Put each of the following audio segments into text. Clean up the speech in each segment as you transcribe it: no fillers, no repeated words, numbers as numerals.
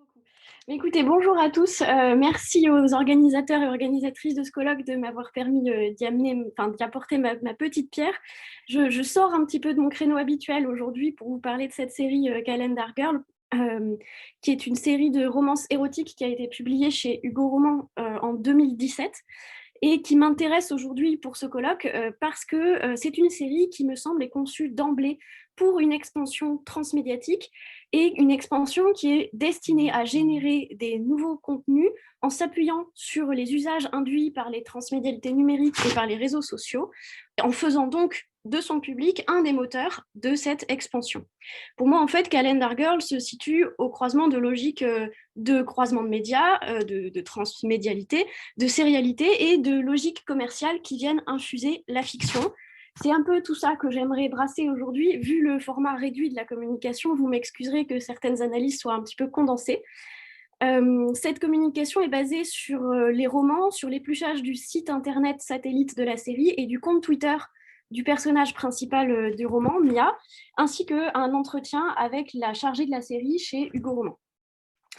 beaucoup. Mais écoutez, bonjour à tous. Merci aux organisateurs et organisatrices de ce colloque de m'avoir permis d'y apporter ma petite pierre. Je sors un petit peu de mon créneau habituel aujourd'hui pour vous parler de cette série Calendar Girl, qui est une série de romances érotiques qui a été publiée chez Hugo Roman en 2017 et qui m'intéresse aujourd'hui pour ce colloque parce que c'est une série qui me semble est conçue d'emblée pour une expansion transmédiatique et une expansion qui est destinée à générer des nouveaux contenus en s'appuyant sur les usages induits par les transmédialités numériques et par les réseaux sociaux, en faisant donc de son public un des moteurs de cette expansion. Pour moi, en fait, Calendar Girl se situe au croisement de logiques de croisement de médias, de transmédialité, de sérialité et de logiques commerciales qui viennent infuser la fiction. C'est un peu tout ça que j'aimerais brasser aujourd'hui. Vu le format réduit de la communication, vous m'excuserez que certaines analyses soient un petit peu condensées. Cette communication est basée sur les romans, sur l'épluchage du site internet satellite de la série et du compte Twitter du personnage principal du roman, Mia, ainsi qu'un entretien avec la chargée de la série chez Hugo Roman.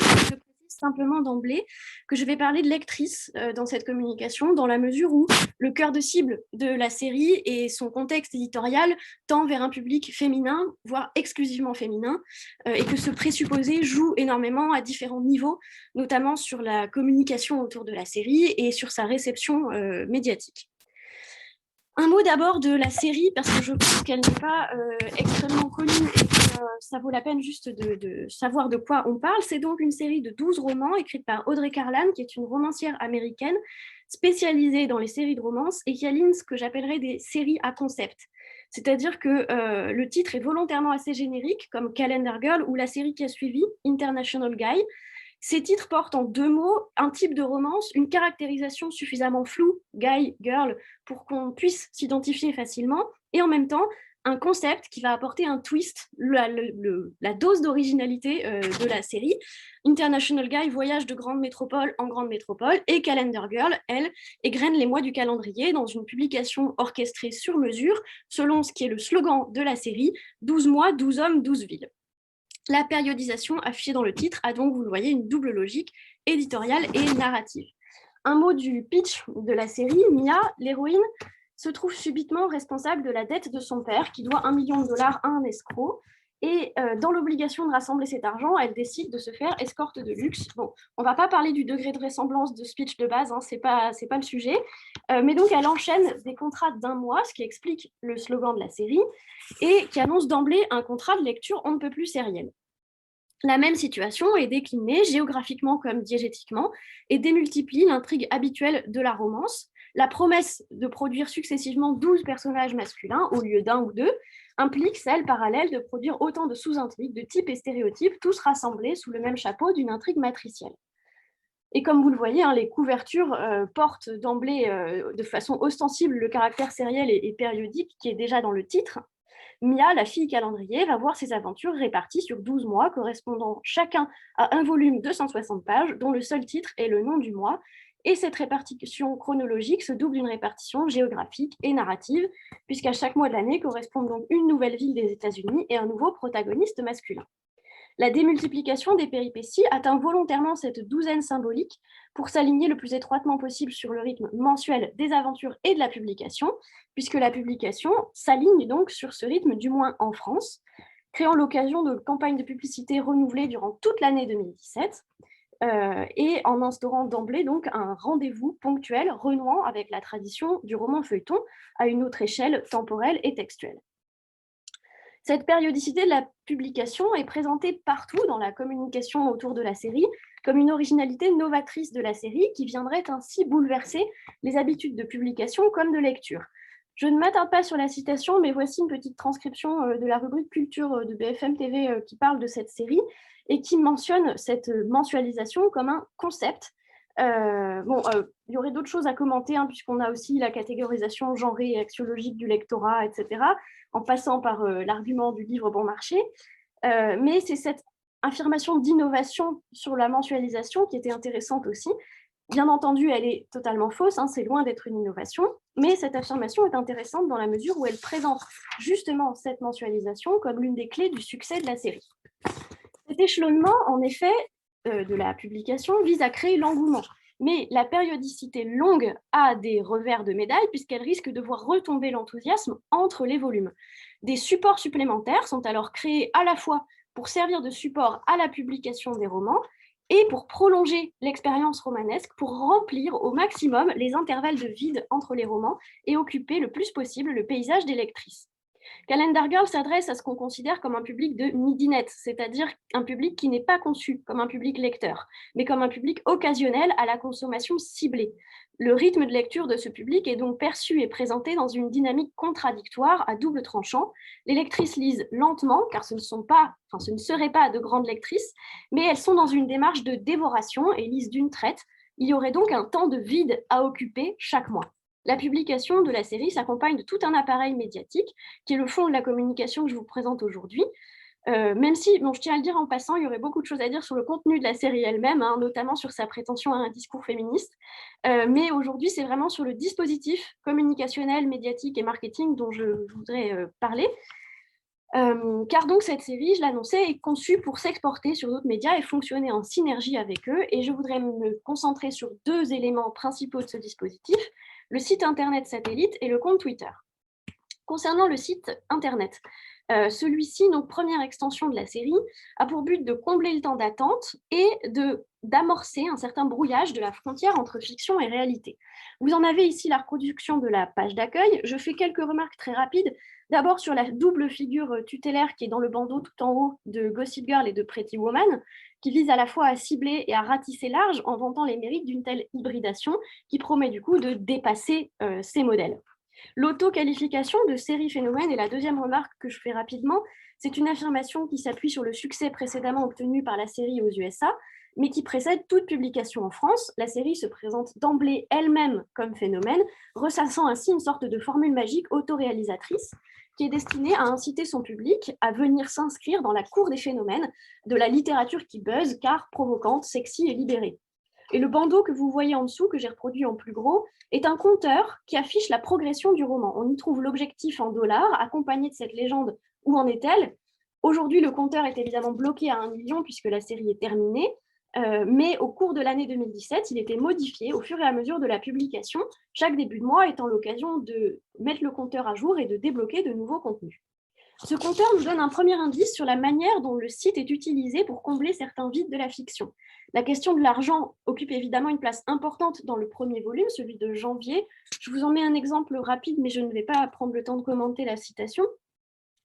Je précise simplement d'emblée que je vais parler de lectrice dans cette communication, dans la mesure où le cœur de cible de la série et son contexte éditorial tend vers un public féminin, voire exclusivement féminin, et que ce présupposé joue énormément à différents niveaux, notamment sur la communication autour de la série et sur sa réception médiatique. Un mot d'abord de la série, parce que je pense qu'elle n'est pas extrêmement connue et que ça vaut la peine juste de savoir de quoi on parle. C'est donc une série de 12 romans écrite par Audrey Carlan, qui est une romancière américaine spécialisée dans les séries de romance et qui aligne ce que j'appellerais des séries à concept. C'est-à-dire que le titre est volontairement assez générique, comme Calendar Girl ou la série qui a suivi, International Guy. Ces titres portent en deux mots un type de romance, une caractérisation suffisamment floue, guy, girl, pour qu'on puisse s'identifier facilement, et en même temps un concept qui va apporter un twist, la dose d'originalité de la série. International Guy voyage de grande métropole en grande métropole, et Calendar Girl, elle, égrène les mois du calendrier dans une publication orchestrée sur mesure, selon ce qui est le slogan de la série, 12 mois, 12 hommes, 12 villes. La périodisation affichée dans le titre a donc, vous le voyez, une double logique éditoriale et narrative. Un mot du pitch de la série, Mia, l'héroïne, se trouve subitement responsable de la dette de son père qui doit 1 million de dollars à un escroc. Et dans l'obligation de rassembler cet argent, elle décide de se faire escorte de luxe. Bon, on ne va pas parler du degré de vraisemblance de speech de base, hein, c'est pas le sujet. Mais donc, elle enchaîne des contrats d'un mois, ce qui explique le slogan de la série, et qui annonce d'emblée un contrat de lecture on ne peut plus sériel. La même situation est déclinée géographiquement comme diégétiquement et démultiplie l'intrigue habituelle de la romance. La promesse de produire successivement 12 personnages masculins au lieu d'un ou deux implique celle parallèle de produire autant de sous-intrigues, de types et stéréotypes, tous rassemblés sous le même chapeau d'une intrigue matricielle. Et comme vous le voyez, hein, les couvertures portent d'emblée de façon ostensible le caractère sériel et périodique qui est déjà dans le titre. Mia, la fille calendrier, va voir ses aventures réparties sur 12 mois, correspondant chacun à un volume de 160 pages, dont le seul titre est le nom du mois. Et cette répartition chronologique se double d'une répartition géographique et narrative, puisqu'à chaque mois de l'année correspond donc une nouvelle ville des États-Unis et un nouveau protagoniste masculin. La démultiplication des péripéties atteint volontairement cette douzaine symbolique pour s'aligner le plus étroitement possible sur le rythme mensuel des aventures et de la publication, puisque la publication s'aligne donc sur ce rythme, du moins en France, créant l'occasion de campagnes de publicité renouvelées durant toute l'année 2017 et en instaurant d'emblée donc un rendez-vous ponctuel renouant avec la tradition du roman feuilleton à une autre échelle temporelle et textuelle. Cette périodicité de la publication est présentée partout dans la communication autour de la série comme une originalité novatrice de la série qui viendrait ainsi bouleverser les habitudes de publication comme de lecture. Je ne m'attarde pas sur la citation, mais voici une petite transcription de la rubrique culture de BFM TV qui parle de cette série et qui mentionne cette mensualisation comme un concept. Il y aurait d'autres choses à commenter, hein, puisqu'on a aussi la catégorisation genrée et axiologique du lectorat, etc., en passant par l'argument du livre bon marché. Mais c'est cette affirmation d'innovation sur la mensualisation qui était intéressante aussi. Bien entendu, elle est totalement fausse, hein, c'est loin d'être une innovation, mais cette affirmation est intéressante dans la mesure où elle présente justement cette mensualisation comme l'une des clés du succès de la série. Cet échelonnement, en effet, de la publication vise à créer l'engouement. Mais la périodicité longue a des revers de médaille puisqu'elle risque de voir retomber l'enthousiasme entre les volumes. Des supports supplémentaires sont alors créés à la fois pour servir de support à la publication des romans et pour prolonger l'expérience romanesque, pour remplir au maximum les intervalles de vide entre les romans et occuper le plus possible le paysage des lectrices. Calendar Girl s'adresse à ce qu'on considère comme un public de midinette, c'est-à-dire un public qui n'est pas conçu comme un public lecteur, mais comme un public occasionnel à la consommation ciblée. Le rythme de lecture de ce public est donc perçu et présenté dans une dynamique contradictoire à double tranchant. Les lectrices lisent lentement, car ce ne seraient pas de grandes lectrices, mais elles sont dans une démarche de dévoration et lisent d'une traite. Il y aurait donc un temps de vide à occuper chaque mois. La publication de la série s'accompagne de tout un appareil médiatique, qui est le fond de la communication que je vous présente aujourd'hui. Même si, je tiens à le dire en passant, il y aurait beaucoup de choses à dire sur le contenu de la série elle-même, notamment sur sa prétention à un discours féministe. Mais aujourd'hui, c'est vraiment sur le dispositif communicationnel, médiatique et marketing dont je voudrais parler. Car donc cette série, je l'annonçais, est conçue pour s'exporter sur d'autres médias et fonctionner en synergie avec eux. Et je voudrais me concentrer sur deux éléments principaux de ce dispositif, le site internet satellite et le compte Twitter. Concernant le site internet, celui-ci, donc première extension de la série, a pour but de combler le temps d'attente et d'amorcer un certain brouillage de la frontière entre fiction et réalité. Vous en avez ici la reproduction de la page d'accueil. Je fais quelques remarques très rapides. D'abord sur la double figure tutélaire qui est dans le bandeau tout en haut de Gossip Girl et de Pretty Woman, qui vise à la fois à cibler et à ratisser large en vantant les mérites d'une telle hybridation qui promet du coup de dépasser ces modèles. L'auto-qualification de série phénomène est la deuxième remarque que je fais rapidement. C'est une affirmation qui s'appuie sur le succès précédemment obtenu par la série aux USA, mais qui précède toute publication en France. La série se présente d'emblée elle-même comme phénomène, ressassant ainsi une sorte de formule magique autoréalisatrice qui est destinée à inciter son public à venir s'inscrire dans la cour des phénomènes de la littérature qui buzz, car provocante, sexy et libérée. Et le bandeau que vous voyez en dessous, que j'ai reproduit en plus gros, est un compteur qui affiche la progression du roman. On y trouve l'objectif en dollars, accompagné de cette légende « Où en est-elle ?» Aujourd'hui, le compteur est évidemment bloqué à 1 million puisque la série est terminée, mais au cours de l'année 2017, il était modifié au fur et à mesure de la publication, chaque début de mois étant l'occasion de mettre le compteur à jour et de débloquer de nouveaux contenus. Ce compteur nous donne un premier indice sur la manière dont le site est utilisé pour combler certains vides de la fiction. La question de l'argent occupe évidemment une place importante dans le premier volume, celui de janvier. Je vous en mets un exemple rapide, mais je ne vais pas prendre le temps de commenter la citation.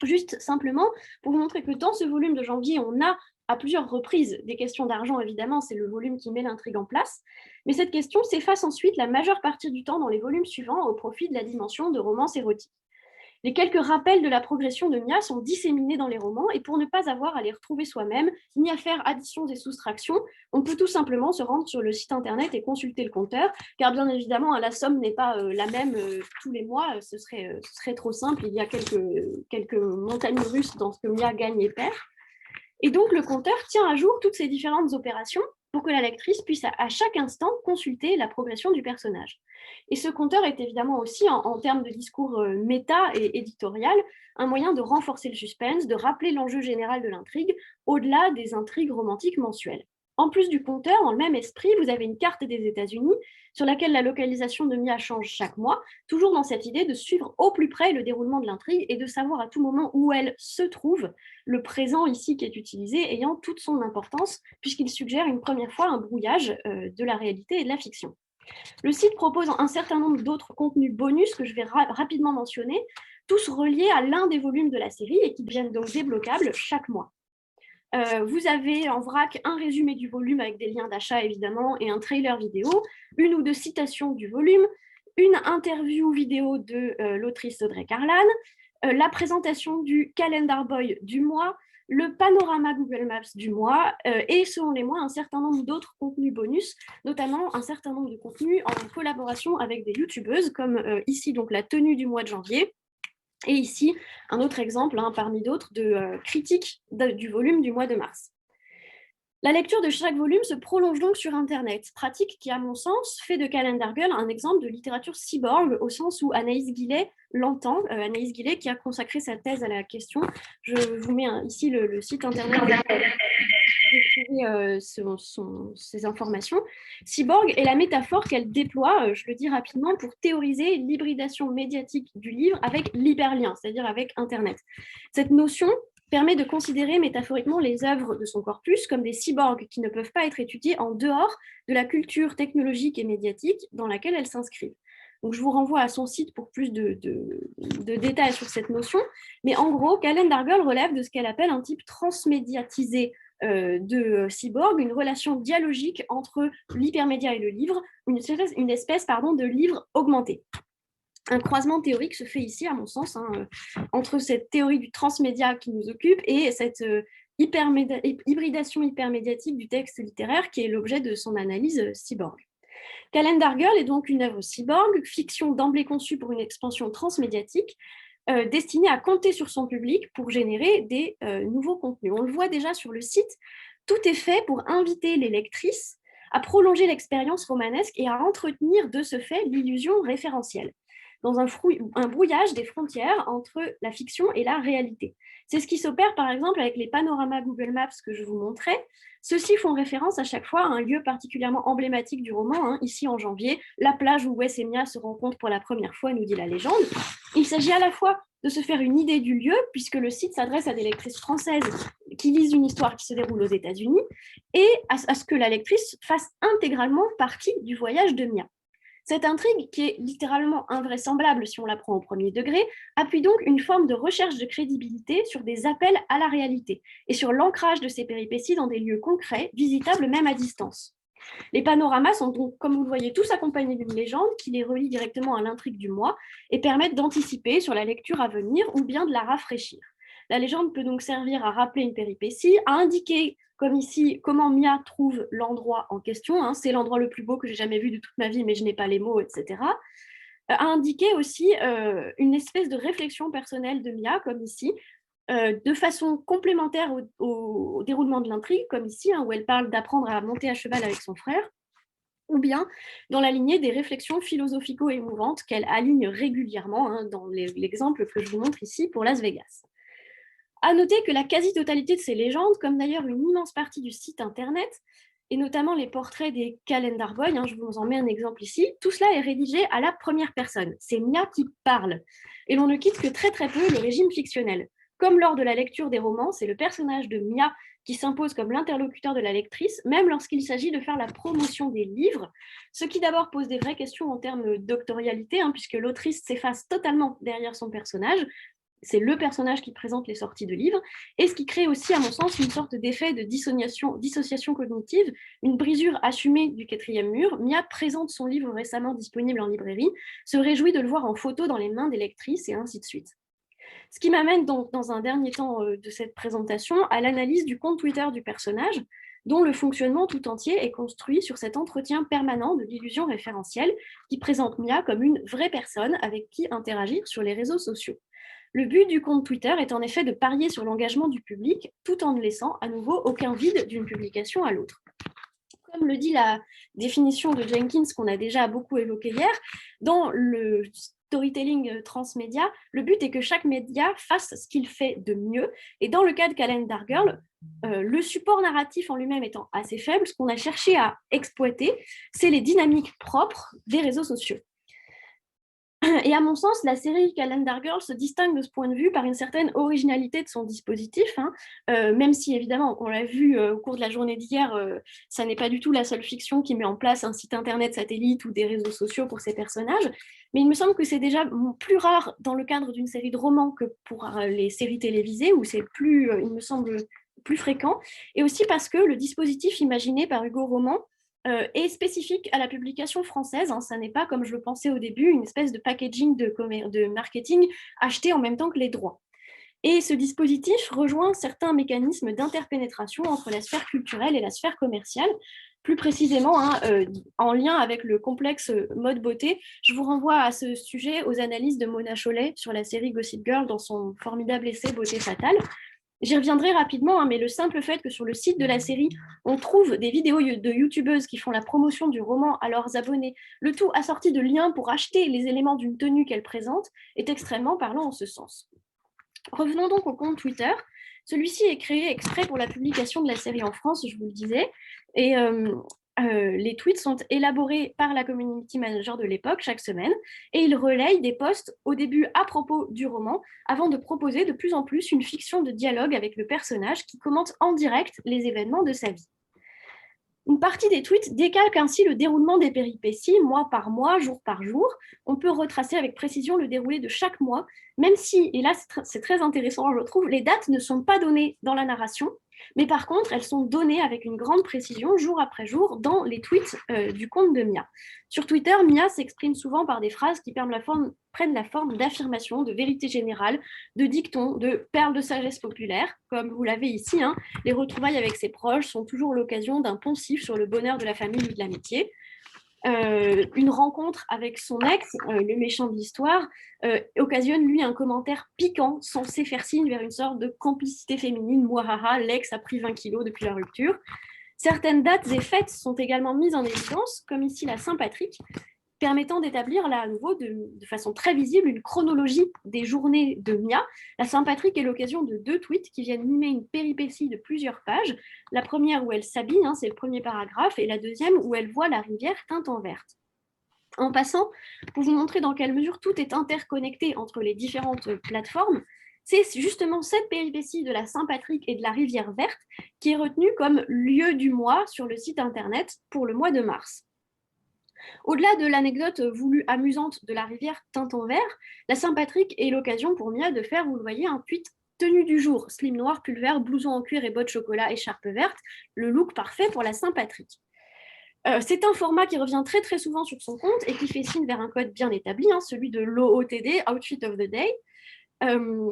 Juste simplement pour vous montrer que dans ce volume de janvier, on a à plusieurs reprises des questions d'argent, évidemment, c'est le volume qui met l'intrigue en place, mais cette question s'efface ensuite la majeure partie du temps dans les volumes suivants au profit de la dimension de romance érotique. Les quelques rappels de la progression de Mia sont disséminés dans les romans, et pour ne pas avoir à les retrouver soi-même, ni à faire additions et soustractions, on peut tout simplement se rendre sur le site internet et consulter le compteur, car bien évidemment, la somme n'est pas la même tous les mois, ce serait trop simple, il y a quelques montagnes russes dans ce que Mia gagne et perd. Et donc, le compteur tient à jour toutes ces différentes opérations pour que la lectrice puisse à chaque instant consulter la progression du personnage. Et ce compteur est évidemment aussi, en termes de discours méta et éditorial, un moyen de renforcer le suspense, de rappeler l'enjeu général de l'intrigue, au-delà des intrigues romantiques mensuelles. En plus du compteur, dans le même esprit, vous avez une carte des États-Unis sur laquelle la localisation de Mia change chaque mois, toujours dans cette idée de suivre au plus près le déroulement de l'intrigue et de savoir à tout moment où elle se trouve, le présent ici qui est utilisé ayant toute son importance, puisqu'il suggère une première fois un brouillage de la réalité et de la fiction. Le site propose un certain nombre d'autres contenus bonus que je vais rapidement mentionner, tous reliés à l'un des volumes de la série et qui deviennent donc débloquables chaque mois. Vous avez en vrac un résumé du volume avec des liens d'achat évidemment et un trailer vidéo, une ou deux citations du volume, une interview vidéo de l'autrice Audrey Carlan, la présentation du Calendar Boy du mois, le panorama Google Maps du mois et selon les mois un certain nombre d'autres contenus bonus, notamment un certain nombre de contenus en collaboration avec des youtubeuses comme ici donc la tenue du mois de janvier. Et ici, un autre exemple, parmi d'autres, de critique du volume du mois de mars. La lecture de chaque volume se prolonge donc sur Internet, pratique qui, à mon sens, fait de Calendar Girl un exemple de littérature cyborg, au sens où Anaïs Guillet l'entend, Anaïs Guillet qui a consacré sa thèse à la question. Je vous mets ici le site Internet trouver ces informations. Cyborg est la métaphore qu'elle déploie, je le dis rapidement, pour théoriser l'hybridation médiatique du livre avec l'hyperlien, c'est-à-dire avec Internet. Cette notion permet de considérer métaphoriquement les œuvres de son corpus comme des cyborgs qui ne peuvent pas être étudiés en dehors de la culture technologique et médiatique dans laquelle elles s'inscrivent. Donc, je vous renvoie à son site pour plus de détails sur cette notion. Mais en gros, Kalen Dargol relève de ce qu'elle appelle un type transmédiatisé de cyborg, une relation dialogique entre l'hypermédia et le livre, une espèce de livre augmenté. Un croisement théorique se fait ici, à mon sens, entre cette théorie du transmédia qui nous occupe et cette hybridation hypermédiatique du texte littéraire qui est l'objet de son analyse cyborg. Calendar Girl est donc une œuvre cyborg, fiction d'emblée conçue pour une expansion transmédiatique, destinée à compter sur son public pour générer des nouveaux contenus. On le voit déjà sur le site, tout est fait pour inviter les lectrices à prolonger l'expérience romanesque et à entretenir de ce fait l'illusion référentielle, dans un brouillage des frontières entre la fiction et la réalité. C'est ce qui s'opère par exemple avec les panoramas Google Maps que je vous montrais. Ceux-ci font référence à chaque fois à un lieu particulièrement emblématique du roman, ici en janvier, la plage où Wes et Mia se rencontrent pour la première fois, nous dit la légende. Il s'agit à la fois de se faire une idée du lieu, puisque le site s'adresse à des lectrices françaises qui lisent une histoire qui se déroule aux États-Unis, et à ce que la lectrice fasse intégralement partie du voyage de Mia. Cette intrigue, qui est littéralement invraisemblable si on la prend au premier degré, appuie donc une forme de recherche de crédibilité sur des appels à la réalité et sur l'ancrage de ces péripéties dans des lieux concrets, visitables même à distance. Les panoramas sont donc, comme vous le voyez, tous accompagnés d'une légende qui les relie directement à l'intrigue du mois et permettent d'anticiper sur la lecture à venir ou bien de la rafraîchir. La légende peut donc servir à rappeler une péripétie, à indiquer, comme ici, comment Mia trouve l'endroit en question. C'est l'endroit le plus beau que j'ai jamais vu de toute ma vie, mais je n'ai pas les mots, etc. À indiquer aussi une espèce de réflexion personnelle de Mia, comme ici, de façon complémentaire au déroulement de l'intrigue, comme ici, où elle parle d'apprendre à monter à cheval avec son frère, ou bien dans la lignée des réflexions philosophico-émouvantes qu'elle aligne régulièrement, dans l'exemple que je vous montre ici pour Las Vegas. À noter que la quasi-totalité de ces légendes, comme d'ailleurs une immense partie du site internet, et notamment les portraits des Calendar Boys, je vous en mets un exemple ici, tout cela est rédigé à la première personne. C'est Mia qui parle. Et l'on ne quitte que très très peu le régime fictionnel. Comme lors de la lecture des romans, c'est le personnage de Mia qui s'impose comme l'interlocuteur de la lectrice, même lorsqu'il s'agit de faire la promotion des livres, ce qui d'abord pose des vraies questions en termes doctorialité, puisque l'autrice s'efface totalement derrière son personnage. C'est le personnage qui présente les sorties de livres, et ce qui crée aussi, à mon sens, une sorte d'effet de dissociation cognitive, une brisure assumée du quatrième mur. Mia présente son livre récemment disponible en librairie, se réjouit de le voir en photo dans les mains des lectrices, et ainsi de suite. Ce qui m'amène donc, dans un dernier temps de cette présentation, à l'analyse du compte Twitter du personnage, dont le fonctionnement tout entier est construit sur cet entretien permanent de l'illusion référentielle qui présente Mia comme une vraie personne avec qui interagir sur les réseaux sociaux. Le but du compte Twitter est en effet de parier sur l'engagement du public tout en ne laissant à nouveau aucun vide d'une publication à l'autre. Comme le dit la définition de Jenkins qu'on a déjà beaucoup évoqué hier, dans le storytelling transmédia, le but est que chaque média fasse ce qu'il fait de mieux. Et dans le cas de Calendar Girl, le support narratif en lui-même étant assez faible, ce qu'on a cherché à exploiter, c'est les dynamiques propres des réseaux sociaux. Et à mon sens, la série Calendar Girl se distingue de ce point de vue par une certaine originalité de son dispositif, même si évidemment, on l'a vu au cours de la journée d'hier, ça n'est pas du tout la seule fiction qui met en place un site internet satellite ou des réseaux sociaux pour ses personnages, mais il me semble que c'est déjà plus rare dans le cadre d'une série de romans que pour les séries télévisées, où c'est plus, il me semble, plus fréquent, et aussi parce que le dispositif imaginé par Hugo Roman est spécifique à la publication française. Ça n'est pas, comme je le pensais au début, une espèce de packaging de marketing acheté en même temps que les droits. Et ce dispositif rejoint certains mécanismes d'interpénétration entre la sphère culturelle et la sphère commerciale, plus précisément en lien avec le complexe mode beauté. Je vous renvoie à ce sujet aux analyses de Mona Chollet sur la série Gossip Girl dans son formidable essai Beauté fatale. J'y reviendrai rapidement, mais le simple fait que sur le site de la série, on trouve des vidéos de youtubeuses qui font la promotion du roman à leurs abonnés, le tout assorti de liens pour acheter les éléments d'une tenue qu'elle présente, est extrêmement parlant en ce sens. Revenons donc au compte Twitter. Celui-ci est créé exprès pour la publication de la série en France, je vous le disais, et les tweets sont élaborés par la community manager de l'époque chaque semaine et ils relayent des posts au début à propos du roman avant de proposer de plus en plus une fiction de dialogue avec le personnage qui commente en direct les événements de sa vie. Une partie des tweets décalque ainsi le déroulement des péripéties, mois par mois, jour par jour. On peut retracer avec précision le déroulé de chaque mois, même si, et là c'est très intéressant je trouve, les dates ne sont pas données dans la narration, mais par contre elles sont données avec une grande précision jour après jour dans les tweets du compte de Mia. Sur Twitter, Mia s'exprime souvent par des phrases qui prennent la forme d'affirmations, de vérités générales, de dictons, de perles de sagesse populaire, comme vous l'avez ici, hein. Les retrouvailles avec ses proches sont toujours l'occasion d'un poncif sur le bonheur de la famille ou de l'amitié. Une rencontre avec son ex, le méchant de l'histoire, occasionne lui un commentaire piquant censé faire signe vers une sorte de complicité féminine. Mouahaha, l'ex a pris 20 kilos depuis la rupture. Certaines dates et fêtes sont également mises en évidence, comme ici la Saint-Patrick, permettant d'établir là à nouveau de façon très visible une chronologie des journées de Mia. La Saint-Patrick est l'occasion de 2 tweets qui viennent mimer une péripétie de plusieurs pages. La première où elle s'habille, hein, c'est le premier paragraphe, et la deuxième où elle voit la rivière teinte en verte. En passant, pour vous montrer dans quelle mesure tout est interconnecté entre les différentes plateformes, c'est justement cette péripétie de la Saint-Patrick et de la rivière verte qui est retenue comme lieu du mois sur le site internet pour le mois de mars. Au-delà de l'anecdote voulue amusante de la rivière teinte en vert, la Saint-Patrick est l'occasion pour Mia de faire, vous le voyez, un tweet tenue du jour, slim noir, pull vert, blouson en cuir et bottes chocolat, écharpe verte, le look parfait pour la Saint-Patrick. C'est un format qui revient très très souvent sur son compte et qui fait signe vers un code bien établi, hein, celui de l'OOTD, Outfit of the Day.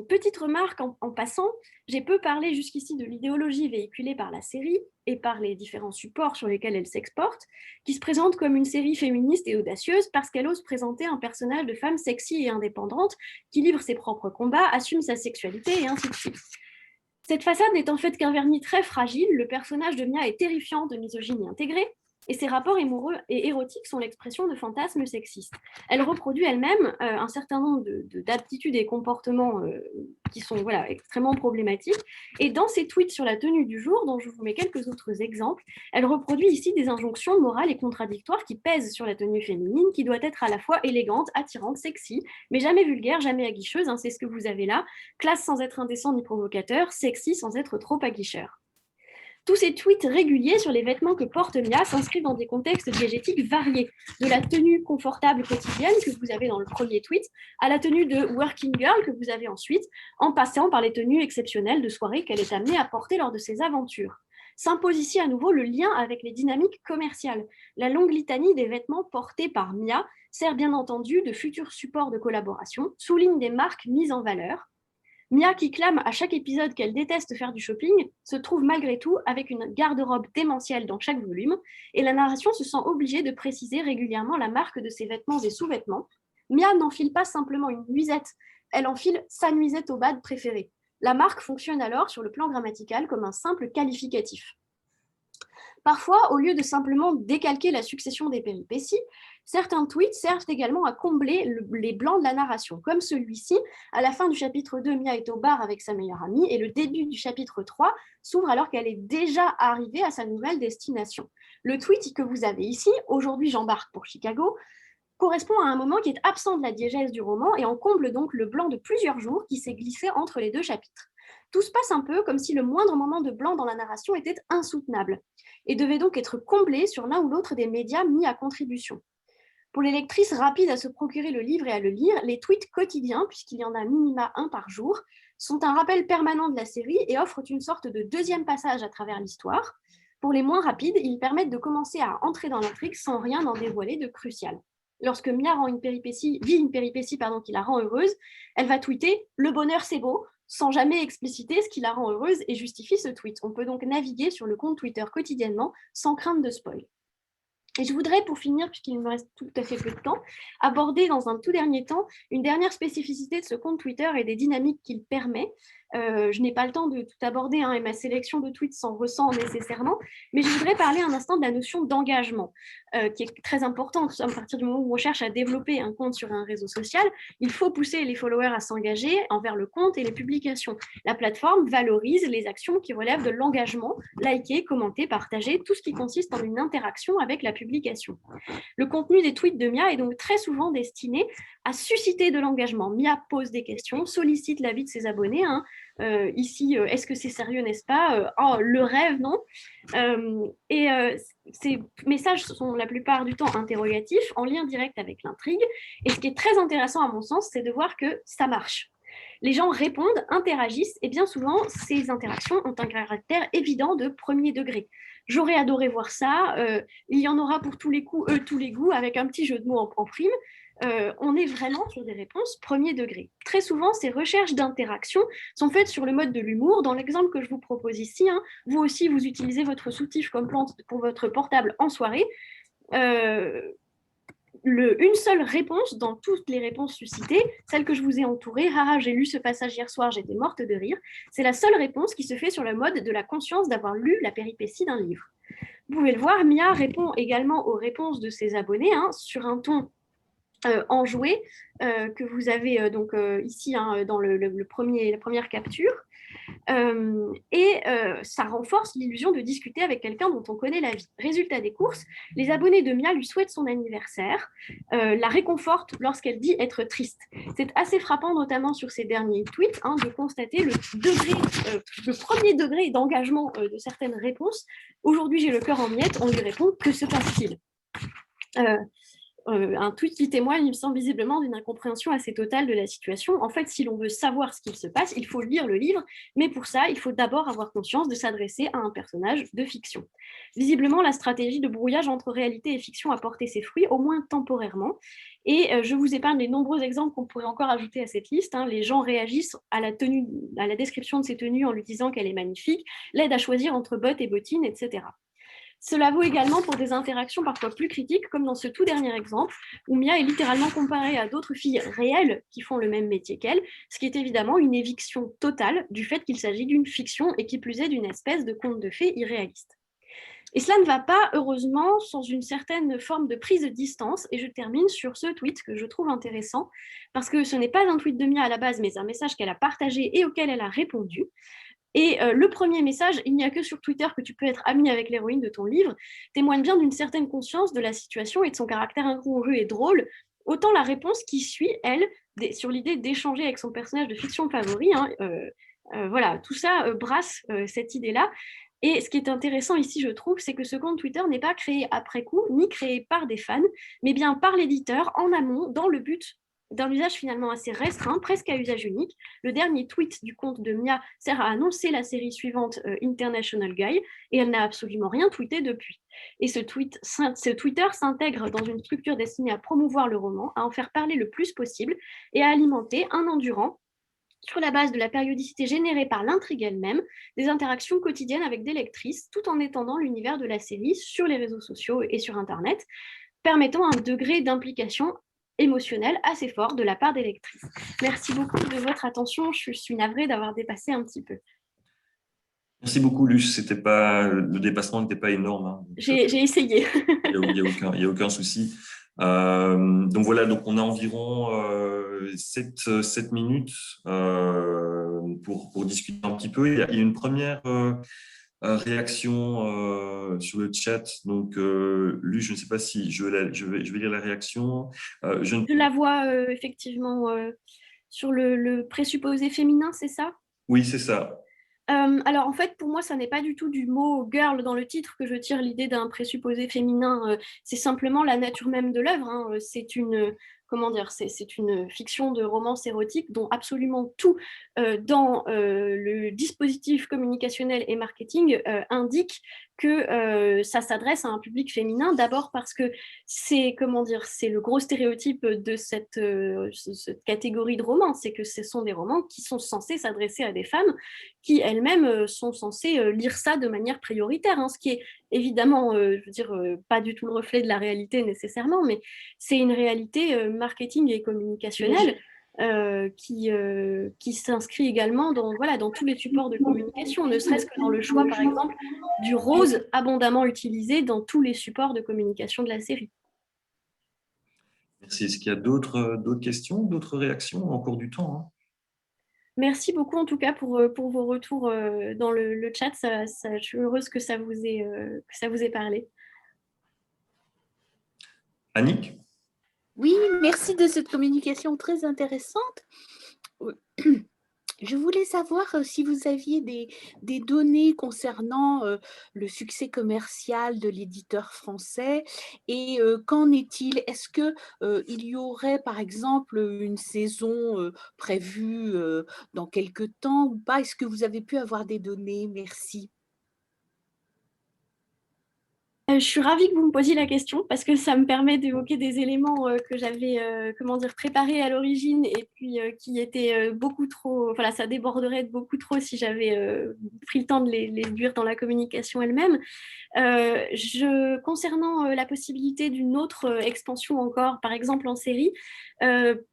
Petite remarque en passant, j'ai peu parlé jusqu'ici de l'idéologie véhiculée par la série et par les différents supports sur lesquels elle s'exporte, qui se présente comme une série féministe et audacieuse parce qu'elle ose présenter un personnage de femme sexy et indépendante qui livre ses propres combats, assume sa sexualité et ainsi de suite. Cette façade n'est en fait qu'un vernis très fragile, le personnage de Mia est terrifiant de misogynie intégrée, et ses rapports amoureux et érotiques sont l'expression de fantasmes sexistes. Elle reproduit elle-même un certain nombre d'aptitudes et comportements qui sont extrêmement problématiques. Et dans ses tweets sur la tenue du jour, dont je vous mets quelques autres exemples, elle reproduit ici des injonctions morales et contradictoires qui pèsent sur la tenue féminine, qui doit être à la fois élégante, attirante, sexy, mais jamais vulgaire, jamais aguicheuse, hein, c'est ce que vous avez là, classe sans être indécent ni provocateur, sexy sans être trop aguicheur. Tous ces tweets réguliers sur les vêtements que porte Mia s'inscrivent dans des contextes diégétiques variés, de la tenue confortable quotidienne que vous avez dans le premier tweet, à la tenue de working girl que vous avez ensuite, en passant par les tenues exceptionnelles de soirée qu'elle est amenée à porter lors de ses aventures. S'impose ici à nouveau le lien avec les dynamiques commerciales. La longue litanie des vêtements portés par Mia sert bien entendu de futur support de collaboration, souligne des marques mises en valeur. Mia, qui clame à chaque épisode qu'elle déteste faire du shopping, se trouve malgré tout avec une garde-robe démentielle dans chaque volume, et la narration se sent obligée de préciser régulièrement la marque de ses vêtements et sous-vêtements. Mia n'enfile pas simplement une nuisette, elle enfile sa nuisette au bad préférée. La marque fonctionne alors sur le plan grammatical comme un simple qualificatif. Parfois, au lieu de simplement décalquer la succession des péripéties, certains tweets servent également à combler les blancs de la narration, comme celui-ci. À la fin du chapitre 2, Mia est au bar avec sa meilleure amie et le début du chapitre 3 s'ouvre alors qu'elle est déjà arrivée à sa nouvelle destination. Le tweet que vous avez ici, « Aujourd'hui j'embarque pour Chicago », correspond à un moment qui est absent de la diégèse du roman et en comble donc le blanc de plusieurs jours qui s'est glissé entre les 2 chapitres. Tout se passe un peu comme si le moindre moment de blanc dans la narration était insoutenable et devait donc être comblé sur l'un ou l'autre des médias mis à contribution. Pour les lectrices rapides à se procurer le livre et à le lire, les tweets quotidiens, puisqu'il y en a minima 1 par jour, sont un rappel permanent de la série et offrent une sorte de deuxième passage à travers l'histoire. Pour les moins rapides, ils permettent de commencer à entrer dans l'intrigue sans rien en dévoiler de crucial. Lorsque Mia vit une péripétie qui la rend heureuse, elle va tweeter « Le bonheur c'est beau », sans jamais expliciter ce qui la rend heureuse et justifie ce tweet. On peut donc naviguer sur le compte Twitter quotidiennement sans crainte de spoil. Et je voudrais, pour finir, puisqu'il me reste tout à fait peu de temps, aborder dans un tout dernier temps une dernière spécificité de ce compte Twitter et des dynamiques qu'il permet. Je n'ai pas le temps de tout aborder, hein, et ma sélection de tweets s'en ressent nécessairement, mais je voudrais parler un instant de la notion d'engagement, qui est très importante. À partir du moment où on cherche à développer un compte sur un réseau social, il faut pousser les followers à s'engager envers le compte et les publications. La plateforme valorise les actions qui relèvent de l'engagement, liker, commenter, partager, tout ce qui consiste en une interaction avec la publication. Le contenu des tweets de Mia est donc très souvent destiné à susciter de l'engagement. Mia pose des questions, sollicite l'avis de ses abonnés, hein. Ici, est-ce que c'est sérieux, n'est-ce pas? Oh, le rêve, non? Ces messages sont la plupart du temps interrogatifs, en lien direct avec l'intrigue. Et ce qui est très intéressant à mon sens, c'est de voir que ça marche. Les gens répondent, interagissent, et bien souvent, ces interactions ont un caractère évident de premier degré. J'aurais adoré voir ça. Il y en aura pour tous les coups, tous les goûts, avec un petit jeu de mots en prime. On est vraiment sur des réponses premier degré. Très souvent, ces recherches d'interaction sont faites sur le mode de l'humour. Dans l'exemple que je vous propose ici, hein, vous aussi, vous utilisez votre soutif comme plante pour votre portable en soirée. Une seule réponse dans toutes les réponses suscitées, celle que je vous ai entourée, haha, j'ai lu ce passage hier soir, j'étais morte de rire, c'est la seule réponse qui se fait sur le mode de la conscience d'avoir lu la péripétie d'un livre. Vous pouvez le voir, Mia répond également aux réponses de ses abonnés, hein, sur un ton enjoué que vous avez donc ici, hein, dans la première capture. Ça renforce l'illusion de discuter avec quelqu'un dont on connaît la vie. Résultat des courses, les abonnés de Mia lui souhaitent son anniversaire, la réconfortent lorsqu'elle dit être triste. C'est assez frappant, notamment sur ces derniers tweets, hein, de constater le premier degré d'engagement de certaines réponses. Aujourd'hui, j'ai le cœur en miettes, on lui répond, que se passe-t-il? Un tweet qui témoigne, il me semble visiblement, d'une incompréhension assez totale de la situation. En fait, si l'on veut savoir ce qu'il se passe, il faut lire le livre, mais pour ça, il faut d'abord avoir conscience de s'adresser à un personnage de fiction. Visiblement, la stratégie de brouillage entre réalité et fiction a porté ses fruits, au moins temporairement, et je vous épargne les nombreux exemples qu'on pourrait encore ajouter à cette liste, hein. Les gens réagissent à la description de ses tenues en lui disant qu'elle est magnifique, l'aident à choisir entre bottes et bottines, etc. Cela vaut également pour des interactions parfois plus critiques, comme dans ce tout dernier exemple, où Mia est littéralement comparée à d'autres filles réelles qui font le même métier qu'elle, ce qui est évidemment une éviction totale du fait qu'il s'agit d'une fiction et qui plus est d'une espèce de conte de fées irréaliste. Et cela ne va pas, heureusement, sans une certaine forme de prise de distance. Et je termine sur ce tweet que je trouve intéressant, parce que ce n'est pas un tweet de Mia à la base, mais un message qu'elle a partagé et auquel elle a répondu. Et le premier message, il n'y a que sur Twitter que tu peux être ami avec l'héroïne de ton livre, témoigne bien d'une certaine conscience de la situation et de son caractère incongru et drôle. Autant la réponse qui suit, elle, sur l'idée d'échanger avec son personnage de fiction favori, hein, voilà, tout ça brasse cette idée-là. Et ce qui est intéressant ici, je trouve, c'est que ce compte Twitter n'est pas créé après coup, ni créé par des fans, mais bien par l'éditeur en amont, dans le but d'un usage finalement assez restreint, presque à usage unique. Le dernier tweet du compte de Mia sert à annoncer la série suivante, International Guy, et elle n'a absolument rien tweeté depuis. Et ce Twitter s'intègre dans une structure destinée à promouvoir le roman, à en faire parler le plus possible et à alimenter un an durant, sur la base de la périodicité générée par l'intrigue elle-même, des interactions quotidiennes avec des lectrices, tout en étendant l'univers de la série sur les réseaux sociaux et sur Internet, permettant un degré d'implication émotionnelle assez fort de la part des lectrices. Merci beaucoup de votre attention. Je suis navrée d'avoir dépassé un petit peu. Merci beaucoup, Luce. Le dépassement n'était pas énorme, hein. J'ai essayé. Il y a aucun souci. Donc voilà, donc on a environ 7 minutes pour discuter un petit peu. Il y a une première réaction sur le chat. Donc, Luce, je ne sais pas si je vais lire la réaction. Je la vois effectivement sur le présupposé féminin, c'est ça? Oui, c'est ça. Alors en fait, pour moi, ça n'est pas du tout du mot girl dans le titre que je tire l'idée d'un présupposé féminin. C'est simplement la nature même de l'œuvre, hein. C'est une, comment dire, c'est une fiction de romance érotique dont absolument tout dans le dispositif communicationnel et marketing indique que ça s'adresse à un public féminin. D'abord parce que c'est, comment dire, c'est le gros stéréotype de cette catégorie de romans, c'est que ce sont des romans qui sont censés s'adresser à des femmes qui elles-mêmes sont censées lire ça de manière prioritaire, hein, ce qui est évidemment, je veux dire, pas du tout le reflet de la réalité nécessairement, mais c'est une réalité marketing et communicationnelle. qui s'inscrit également dans, voilà, dans tous les supports de communication, ne serait-ce que dans le choix, par exemple, du rose abondamment utilisé dans tous les supports de communication de la série. Merci. Est-ce qu'il y a d'autres questions, d'autres réactions en cours du temps, hein? Merci beaucoup en tout cas pour vos retours dans le chat. Je suis heureuse que que ça vous ait parlé. Annick? Oui, merci de cette communication très intéressante. Je voulais savoir si vous aviez des données concernant le succès commercial de l'éditeur français et qu'en est-il? Est-ce que il y aurait par exemple une saison prévue dans quelque temps ou pas? Est-ce que vous avez pu avoir des données? Merci. Je suis ravie que vous me posiez la question parce que ça me permet d'évoquer des éléments que j'avais préparés à l'origine et puis qui étaient beaucoup trop, voilà, ça déborderait de beaucoup trop si j'avais pris le temps de les réduire dans la communication elle-même. Concernant la possibilité d'une autre expansion encore, par exemple en série,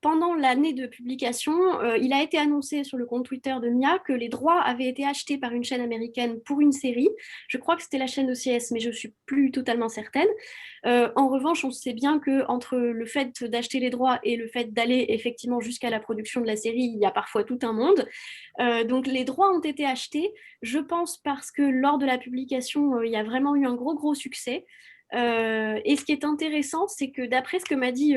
pendant l'année de publication, il a été annoncé sur le compte Twitter de Mia que les droits avaient été achetés par une chaîne américaine pour une série. Je crois que c'était la chaîne OCS, mais je ne suis plus totalement certaine. En revanche, on sait bien qu'entre le fait d'acheter les droits et le fait d'aller effectivement jusqu'à la production de la série, il y a parfois tout un monde. Donc les droits ont été achetés, je pense parce que lors de la publication, il y a vraiment eu un gros succès. Et ce qui est intéressant, c'est que d'après ce que m'a dit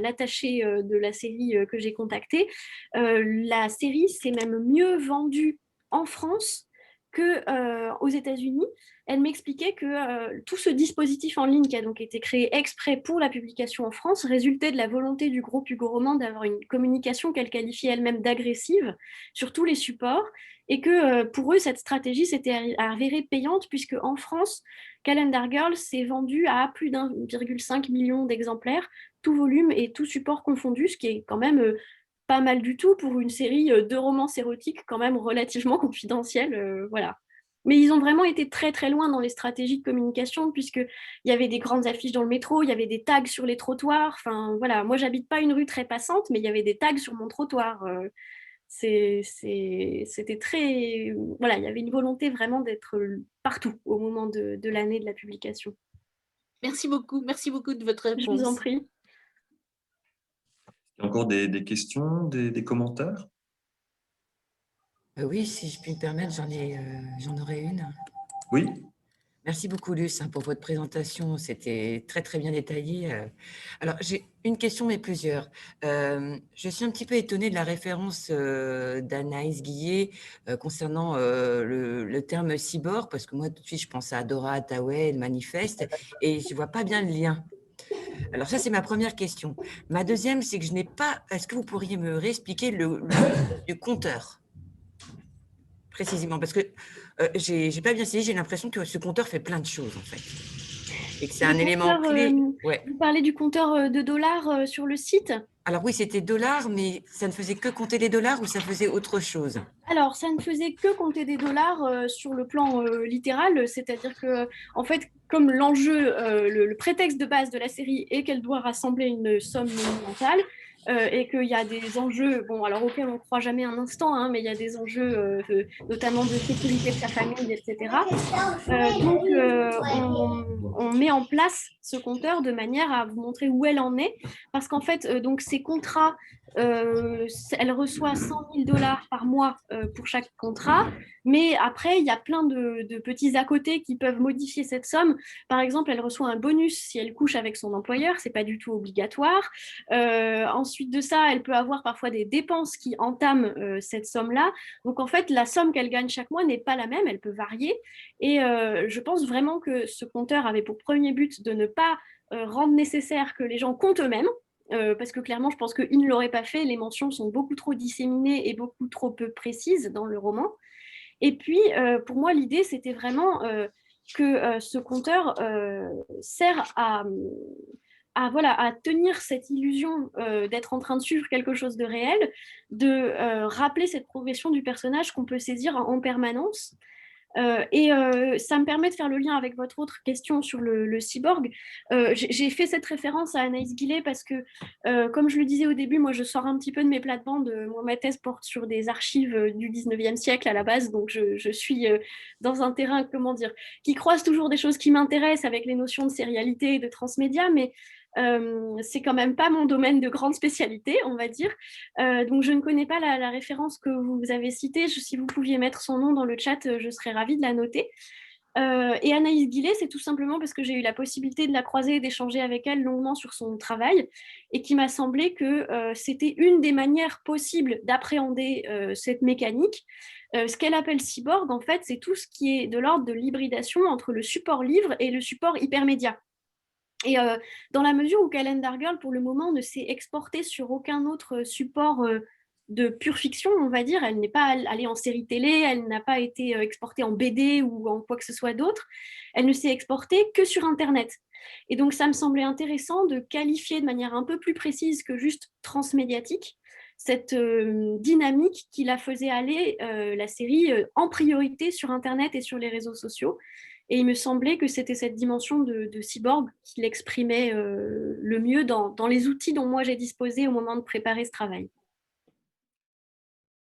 l'attachée de la série que j'ai contactée, la série s'est même mieux vendue en France qu'aux États-Unis. Elle m'expliquait que tout ce dispositif en ligne qui a donc été créé exprès pour la publication en France résultait de la volonté du groupe Hugo Roman d'avoir une communication qu'elle qualifiait elle-même d'agressive sur tous les supports et que pour eux, cette stratégie s'était avérée payante puisque en France, Calendar Girl s'est vendu à plus d'1,5 million d'exemplaires, tout volume et tout support confondu, ce qui est quand même pas mal du tout pour une série de romances érotiques quand même relativement confidentielles. Voilà. Mais ils ont vraiment été très loin dans les stratégies de communication puisqu'il y avait des grandes affiches dans le métro, il y avait des tags sur les trottoirs. Enfin, voilà. Moi, j'habite pas une rue très passante, mais il y avait des tags sur mon trottoir. C'était très... Voilà, il y avait une volonté vraiment d'être partout au moment de l'année de la publication. Merci beaucoup de votre réponse. Je vous en prie. Il y a encore des questions, des commentaires? Oui, si je puis me permettre, j'en aurais une. Oui. Merci beaucoup, Luce, pour votre présentation. C'était très bien détaillé. Alors, j'ai une question, mais plusieurs. Je suis un petit peu étonnée de la référence d'Anaïs Guillet concernant le terme cyborg, parce que moi, tout de suite, je pense à Dora Hathaway, le manifeste, et je ne vois pas bien le lien. Alors, ça, c'est ma première question. Ma deuxième, c'est que je n'ai pas... Est-ce que vous pourriez me réexpliquer le du compteur précisément, parce que j'ai pas bien saisi, j'ai l'impression que ce compteur fait plein de choses, en fait, et que c'est un élément clé. Ouais. Vous parlez du compteur de dollars sur le site? Alors oui, c'était dollars, mais ça ne faisait que compter les dollars ou ça faisait autre chose? Alors, ça ne faisait que compter des dollars sur le plan littéral, c'est-à-dire que, en fait, comme l'enjeu, le prétexte de base de la série est qu'elle doit rassembler une somme monumentale, et qu'il y a des enjeux, bon, alors auxquels on ne croit jamais un instant, hein, mais il y a des enjeux notamment de sécurité de sa famille, etc. Donc, on met en place ce compteur de manière à vous montrer où elle en est, parce qu'en fait, donc ces contrats, elle reçoit 100 000 dollars par mois pour chaque contrat, mais après, il y a plein de petits à côté qui peuvent modifier cette somme. Par exemple, elle reçoit un bonus si elle couche avec son employeur, c'est pas du tout obligatoire. Ensuite de ça, elle peut avoir parfois des dépenses qui entament cette somme-là. Donc, en fait, la somme qu'elle gagne chaque mois n'est pas la même, elle peut varier. Et je pense vraiment que ce compteur avait pour premier but de ne pas rendre nécessaire que les gens comptent eux-mêmes, parce que clairement, je pense qu'ils ne l'auraient pas fait. Les mentions sont beaucoup trop disséminées et beaucoup trop peu précises dans le roman. Et puis, pour moi, l'idée, c'était vraiment que ce compteur sert à tenir cette illusion d'être en train de suivre quelque chose de réel, de rappeler cette progression du personnage qu'on peut saisir en permanence. Ça me permet de faire le lien avec votre autre question sur le cyborg. J'ai fait cette référence à Anaïs Guillet parce que, comme je le disais au début, moi je sors un petit peu de mes plates-bandes. Moi, ma thèse porte sur des archives du 19e siècle à la base, donc je suis dans un terrain, comment dire, qui croise toujours des choses qui m'intéressent avec les notions de sérialité et de transmédia, mais c'est quand même pas mon domaine de grande spécialité, on va dire. Donc je ne connais pas la référence que vous avez citée. Si vous pouviez mettre son nom dans le chat, je serais ravie de la noter. Et Anaïs Guillet, c'est tout simplement parce que j'ai eu la possibilité de la croiser et d'échanger avec elle longuement sur son travail et qui m'a semblé que c'était une des manières possibles d'appréhender cette mécanique. Ce qu'elle appelle cyborg, en fait, c'est tout ce qui est de l'ordre de l'hybridation entre le support livre et le support hypermédia. Et dans la mesure où Calendar Girl, pour le moment, ne s'est exportée sur aucun autre support de pure fiction, on va dire, elle n'est pas allée en série télé, elle n'a pas été exportée en BD ou en quoi que ce soit d'autre, elle ne s'est exportée que sur Internet. Et donc, ça me semblait intéressant de qualifier de manière un peu plus précise que juste transmédiatique cette dynamique qui la faisait aller, la série, en priorité sur Internet et sur les réseaux sociaux. Et il me semblait que c'était cette dimension de cyborg qui l'exprimait le mieux dans les outils dont moi j'ai disposé au moment de préparer ce travail.